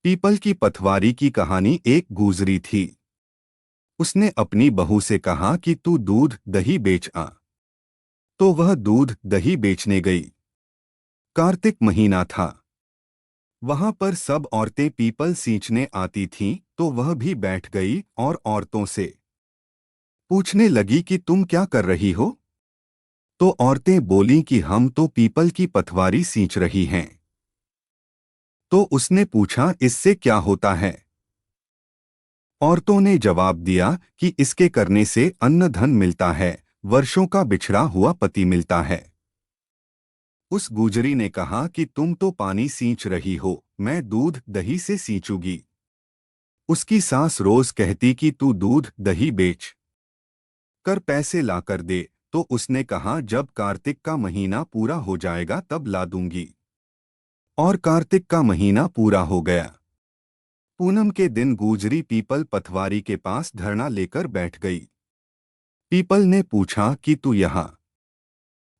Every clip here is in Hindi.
पीपल की पथवारी की कहानी एक गुजरी थी। उसने अपनी बहू से कहा कि तू दूध दही बेच आ। तो वह दूध दही बेचने गई। कार्तिक महीना था। वहां पर सब औरतें पीपल सींचने आती थीं, तो वह भी बैठ गई और औरतों से पूछने लगी कि तुम क्या कर रही हो। तो औरतें बोलीं कि हम तो पीपल की पथवारी सींच रही हैं। तो उसने पूछा, इससे क्या होता है। औरतों ने जवाब दिया कि इसके करने से अन्न धन मिलता है, वर्षों का बिछड़ा हुआ पति मिलता है। उस गुजरी ने कहा कि तुम तो पानी सींच रही हो, मैं दूध दही से सींचूंगी। उसकी सास रोज कहती कि तू दूध दही बेच कर पैसे ला कर दे। तो उसने कहा, जब कार्तिक का महीना पूरा हो जाएगा तब ला दूंगी। और कार्तिक का महीना पूरा हो गया। पूनम के दिन गुजरी पीपल पथवारी के पास धरना लेकर बैठ गई। पीपल ने पूछा कि तू यहाँ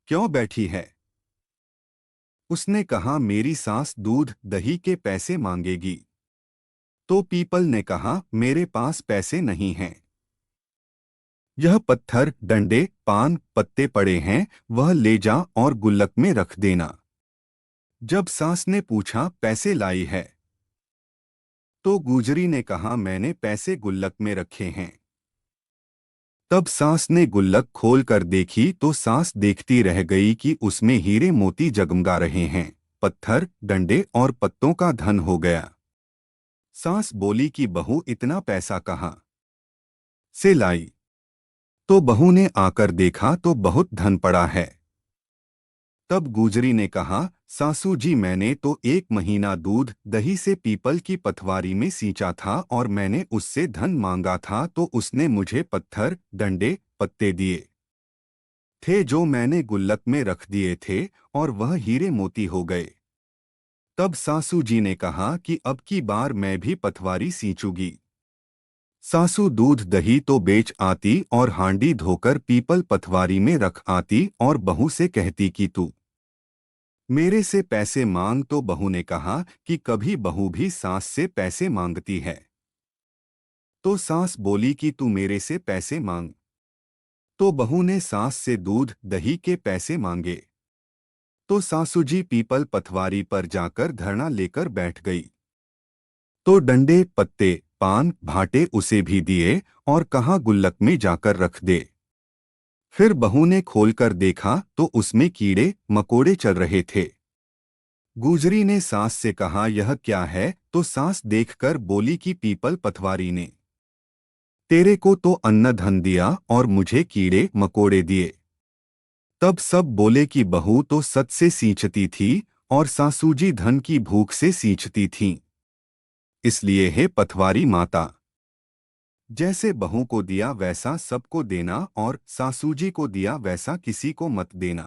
क्यों बैठी है। उसने कहा, मेरी सास दूध दही के पैसे मांगेगी। तो पीपल ने कहा, मेरे पास पैसे नहीं हैं। यह पत्थर डंडे पान पत्ते पड़े हैं, वह ले जा और गुल्लक में रख देना। जब सास ने पूछा, पैसे लाई है। तो गुजरी ने कहा, मैंने पैसे गुल्लक में रखे हैं। तब सास ने गुल्लक खोल कर देखी तो सास देखती रह गई कि उसमें हीरे मोती जगमगा रहे हैं। पत्थर डंडे और पत्तों का धन हो गया। सास बोली कि बहू इतना पैसा कहाँ से लाई। तो बहू ने आकर देखा तो बहुत धन पड़ा है। तब गुजरी ने कहा, सासू जी, मैंने तो 1 महीना दूध दही से पीपल की पथवारी में सींचा था और मैंने उससे धन मांगा था तो उसने मुझे पत्थर डंडे पत्ते दिए थे जो मैंने गुल्लक में रख दिए थे, और वह हीरे मोती हो गए। तब सासू जी ने कहा कि अब की बार मैं भी पथवारी सींचूंगी। सासू दूध दही तो बेच आती और हांडी धोकर पीपल पथवारी में रख आती और बहू से कहती कि तू मेरे से पैसे मांग। तो बहू ने कहा कि कभी बहू भी सास से पैसे मांगती है। तो सास बोली कि तू मेरे से पैसे मांग। तो बहू ने सास से दूध दही के पैसे मांगे। तो सासू जी पीपल पथवारी पर जाकर धरना लेकर बैठ गई। तो डंडे पत्ते पान भाटे उसे भी दिए और कहा, गुल्लक में जाकर रख दे। फिर बहू ने खोलकर देखा तो उसमें कीड़े मकोड़े चल रहे थे। गुजरी ने सास से कहा, यह क्या है। तो सास देखकर बोली कि पीपल पथवारी ने तेरे को तो अन्न धन दिया और मुझे कीड़े मकोड़े दिए। तब सब बोले कि बहू तो सच से सींचती थी और सासूजी धन की भूख से सींचती थीं। इसलिए हे पथवारी माता, जैसे बहू को दिया वैसा सबको देना और सासूजी को दिया वैसा किसी को मत देना।